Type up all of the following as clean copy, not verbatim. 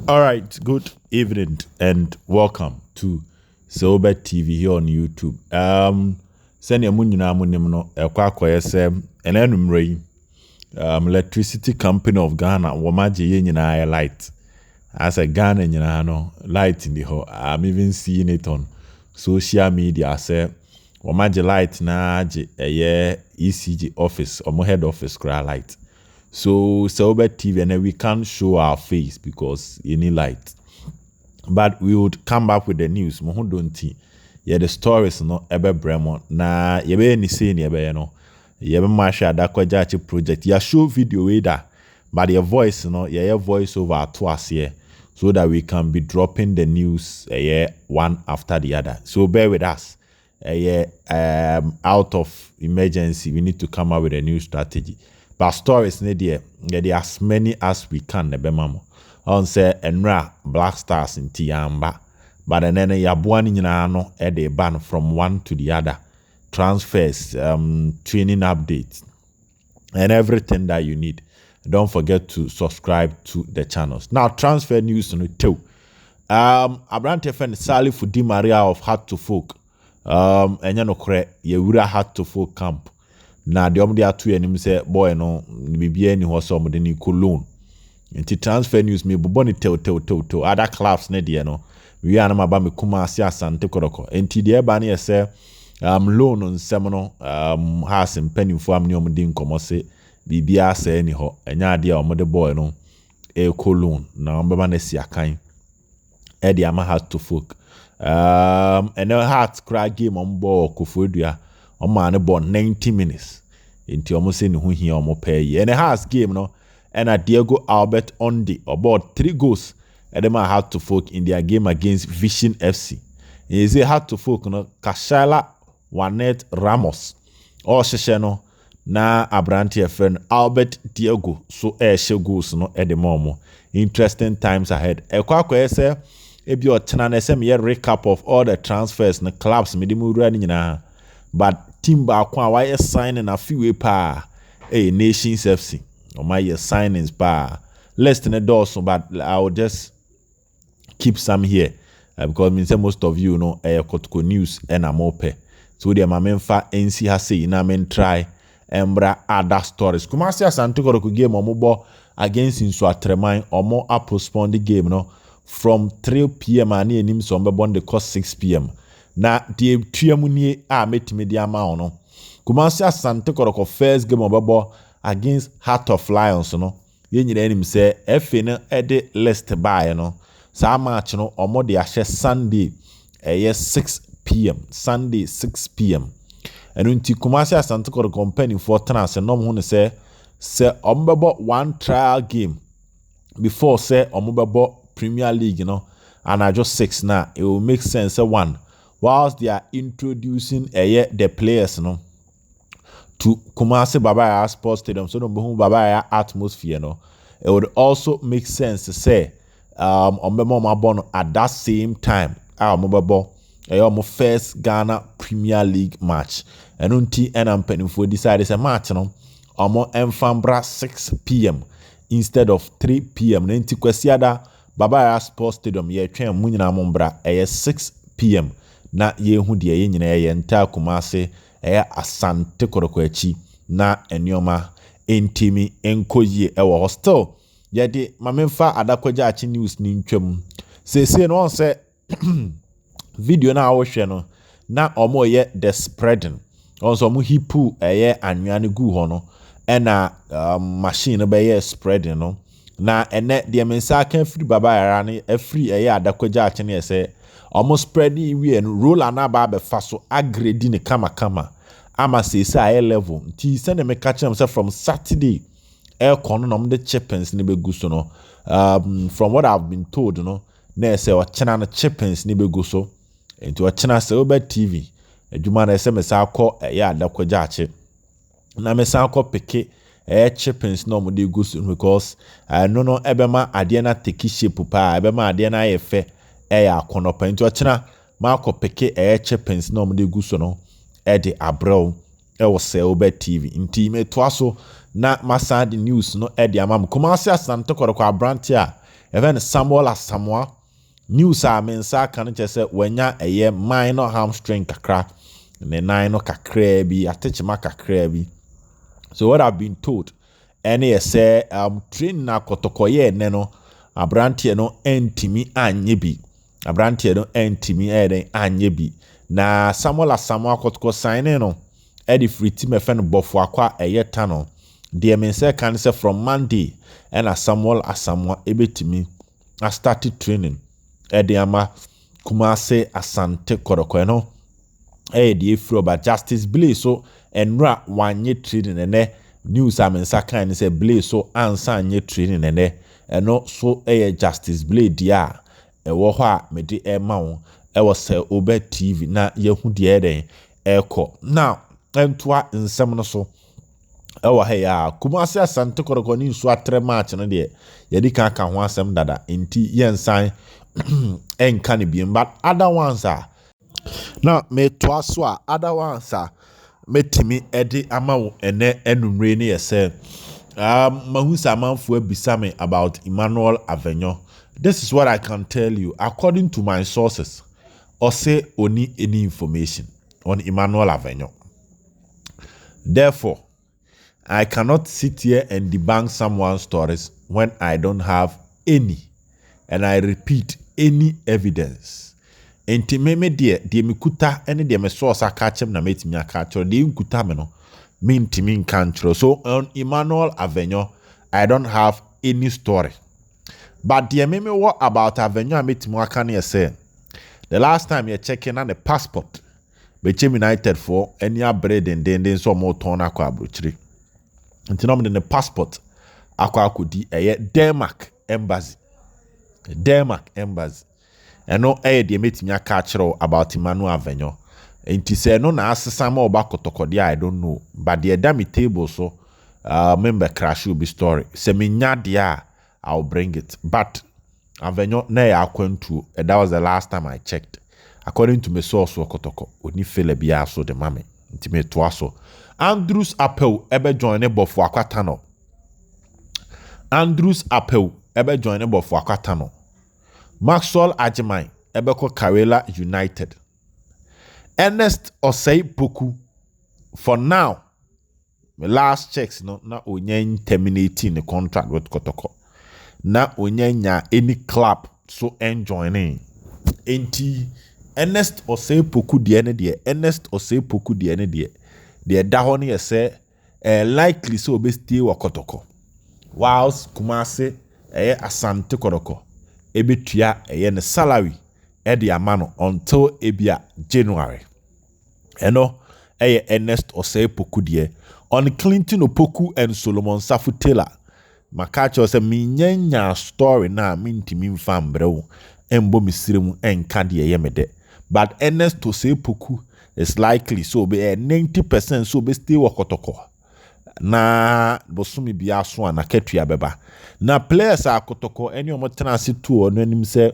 All right, good evening and welcome to Sober TV here on YouTube. Send your money na munim no ekwa electricity company of Ghana womaje ye nyina light. As a Ghana nyina no light in the hall. I'm even seeing it on social media say womaje light na je ECG office or head office cry light. So Sober TV and then we can't show our face because you need light. But we would come back with the news. Yeah, the stories no ebe bremo na yebe ni say ni ebe no yebe masha adakwajachi project ya show video either but your voice no your voice over twice here so that we can be dropping the news one after the other. So bear with us. Out of emergency we need to come up with a new strategy. But stories ne there as many as we can ebe mamo. On say enra Black Stars in Tiamba. But then yabuani nyina no they ban from one to the other. Transfers, training updates, and everything that you need. Don't forget to subscribe to the channels. Now transfer news on it too. Abrante friend Sally for Di Maria of Heart to Folk. And kre yewura Heart to Folk camp. Na the omdi atu enim say boy no bibia ni ho so omde ni Cologne. Nti transfer news me boboni tell other clubs ne de no. We are na ba me kuma ase Asante Kotoko. Nti de ba na say loan nsem no has mpanimfo am ne omde nkomo se bibia say ni ho. Enya ade a omde boy no Cologne na ombeba na si akan. E de ama Heart to Folk. And a Heart cry game on ball Kofodua. Oma ne ball 90 minutes. Nti omo se ni ho hia omo pay. And a Heart game no and a Diego Albert Ondi about 3 goals. Edema Heart to Folk in their game against Vision FC. He say Heart to Folk no Kashala Wanet Ramos. Or Shesheno na Abrante friend Albert Diego so she goals no edemomo. Interesting times ahead. Ekwa say ebi o tena na say me recap of all the transfers na clubs me di mu rani nyina. But team ba kwa why signing a few pa Nations FC. Or my signings pa less than a dozen, but I will just keep some here because me say most of you know Kotoko news and I'm open. So the mamemfa NC has say na men try embra other stories. Kumasi Asante Kotoko game omo against Insu Atreman omo a postpone the game no from 3 p.m. and enim so omo the cost 6 p.m. Na the tuamu nie a metime di ama no. Kumasi Asante Kotoko first game omo against Heart of Lions no. Ye nyina enim say FA no ede list by no. Sa match no omo de ahye Sunday 6 p.m. Sunday 6 p.m. Enu nti Kumasi Asante Kotoko company for trans no mo say omo one trial game before say omo Premier League no and I just 6 now it will make sense one whilst they are introducing the players no to Kumasi Babaya Sports Stadium so no Babaya atmosphere no it would also make sense to say ombemo at that same time ombebo first Ghana Premier League match and unti penifo decided a match no omo emfambra 6 p.m. instead of 3 p.m. nti kwasiada Babaya Sports Stadium ye twen mu nyina mombra 6 p.m. na ye hu de ye nyina ye nta Kumasi Asante Kotoko echi na enioma entimi enkoyie ewo hostel yede mamemfa adakwaja achi news ni ntwam sese no say video na awhwe no na omo ye the spreading also mo hipu anwane gu ho no na machine be ye spreading no na ene de mensa kan free baba yara ne free adakwaja achi ne say omo spreading we and roll na ba be fa so agredi ne kama ama say level nti send me catch them say from Saturday kono no the chippens ne be guso no from what I've been told no na say o chena no chippens ne be guso nti o chena say Sober TV adwuma na say me sa akọ adakwaja ache na me sa akọ peke chippens no mo de guso because no ebema ade na take shape pa ebema ade na yefe akonopa nti o chena ma akọ peke chippens no mo de guso no Ede Abreu was Sober TV nti me toaso na masa the news no ede amam Kumasi Asante Kotoko Abrante a even Samuel Asamoah news a mensa kan che se wanya eye minor hamstring kakra ne nine no kakra bi atechema kakra bi. So what I've been told any say train na kotokoye ne no abrantie no entimi anye bi abrantie no entimi anye bi na Samuel Asamoah Kotoko sign no the free team efen bofo akwa eyeta no de men say kan say from Monday and Samuel Asamoah ebetimi I started training the ama Kumase Asante Kotoko no the afro but Justice Blaze so enra wanye training ene news amensa kan say Blaze so ansa anye training ene eno so Justice Blaze dia ewo ho a mede ema wo ewo se obe TV na yehu de eden eko now entoa nsem no so ewo ha ya Kumase Asante Kotoko ni nso atre match no de yedi kan ka ho asem dada enti yensan enka ne biem but other ones are now me toaso a other ones are metimi edi amawo ene enumre ne yese mahusa manfo abisa me about Emmanuel Avenyo. This is what I can tell you according to my sources or say only any information on Emmanuel Avenyo. Therefore, I cannot sit here and debunk someone's stories when I don't have any, and I repeat, any evidence. Enti meme de mikuta ene de me source aka chem na metimi aka choro de nkuta me no mintimi nka choro. So on Emmanuel Avenyo, I don't have any story. But the meme what about Avenyo metimi aka na say the last time you checking on the passport Bechem United for any bread and then so more ton akwa abrochiri. Nti no me the passport akwa akodi Denmark embassy. Denmark embassy. Eno de metimi aka chiro about Emmanuel Avenyo. Nti se no na asesa ma oba Kotoko dia I don't know. But the dami table so member crash will be story. Se me nya dia I'll bring it. But Avenyo na ya akwantu. That was the last time I checked. According to my source Kotoko, oni fele bia so de mame. Nti me toa so. Andrews Appel ebe join bofo akwata no. Andrews Appel ebe join bofo akwata no. Maxwell Ajimai ebeko Karela United. Ernest Osei Poku for now. My last checks no na onyen terminating the contract with Kotoko. Na onyenya any club so enjoying. Enti Ernest Osei Poku de ene de Ernest Osei Poku de ene de da ho ne say likely so be stay wa Kotoko. Whilst Kumase Asante Kotoko ebetua ne salary de amano until ebia January. Eno Ernest Osei Poku de on Clinton Opoku and Solomon Safu Taylor. Makacho se minyanya story na mintimi mfa mbrɛw embo misiremu enka de yemede. But Ernest Osei Poku is likely so be 90% so be stay wa Kotoko. Na bosumi bia so na ketua beba. Na players a Kotoko eni omo tenase to no anim se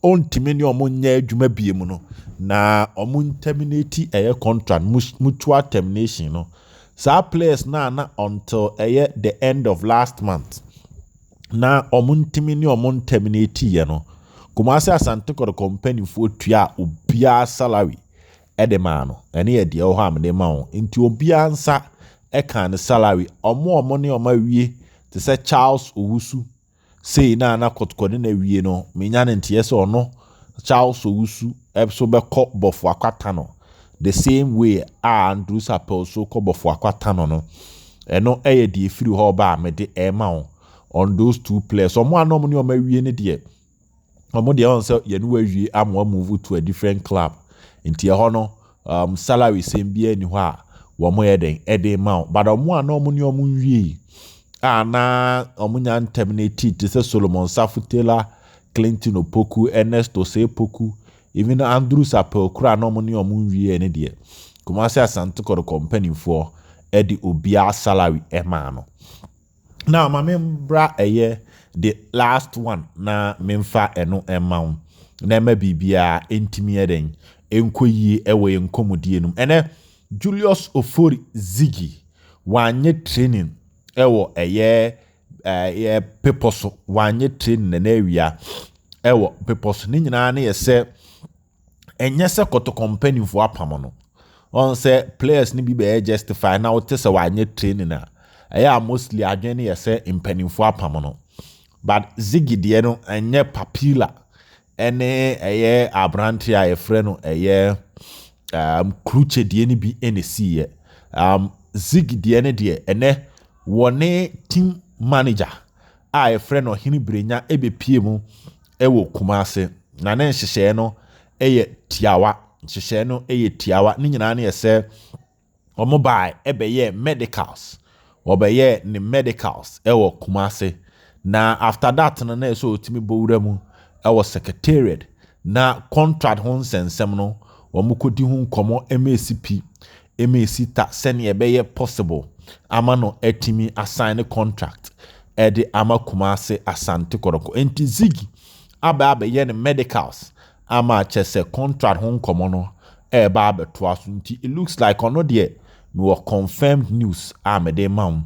ontime ni omo nya adwuma biemu no na omo terminate contract mutual termination no. Sa players na until the end of last month. Na omo ntime ni omo terminate ye no. Kumase Asante Kotoko company fo tua obia salary edema no. Ene ye de ho am de ma won. Nti obia nsa kan salary omo ne omo wie te say Charles Owusu say na Kotoko ne na wie no menya ne ntie se ono Charles Owusu so be kɔ bofo akwata no the same way Andrews Appel so kɔ bofo akwata no eno de free ho ba me de ema on those two players omo anom ne omo wie ne de omo de on say ye no wie amwa move to a different club ntie ho no salary same bia ni ho a womo eden ma but omo anom ne omo wie na omo nya terminate te say Solomon Safu Taylor, Clinton Opoku, Ernest Osei Poku, even Andrews Appel kura no mo ni omo wie ne de Kumase Asante Kotoko company for edi obia salary ema no. Now my membra the last one na memfa eno ema na ma bibia entimi eden enkoyi ewe enkomodie enum ene Julius Ofori Ziggy wanye training ewo people so wanye training na area ewo people so ni nyina na yese enye se koto company for apam no on say players ni bi be justify na wote se wanye training na eya mostly adwene yese impanimfo apam no but Ziggy de no enye papila ene eye abrante a efre no eye kruche de ni bi enesi ye Ziggy de ne de ene wone team manager a efre no hini brenya ebepie mu ewo Kumase na ne nhyehyɛ no eye tiawa nhyehyɛ no eye tiawa ni nyina na yese omo bai ebeye medicals obeye ni medicals ewo Kumase na after that na so otimi bowura mu ewo secretariat na contract hon sensem no omo kodi hu nkomo emesi ta sene ebeye possible ama no etimi assign contract ede ama Kumase Asante Kotoko enti Ziggy abaye ne medicals ama chese contract hon nkomo no eba abeto aso nti it looks like ono de me were confirmed news amede mam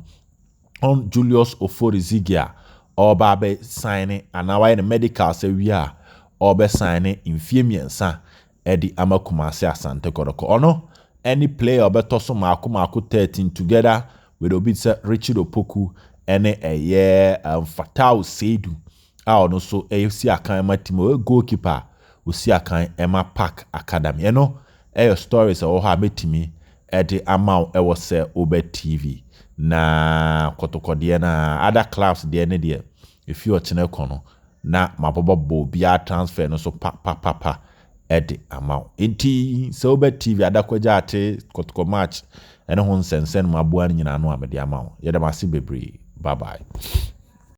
on Julius Ofori Ziggy or babe signing and now in the medical say we are or be signing in miensa edi ama Kumase Asante Kotoko ono any player beto so mako 13 together with obitsa Richard Opoku ene eye Fatau Seidu ono so AFC akan matimo goalkeeper osi akan Emma Park Academy eno eyo stories o ha metimi edi ama ewo se Obe TV na Kotoko de na other clubs de ne de if you ochene kono na mabobo bia transfer no so pa edi ama enti se Obe TV adakwaja ate Kotoko match ene ho nsensen mabua nyina no amede ama ye dem ase bebre bye bye.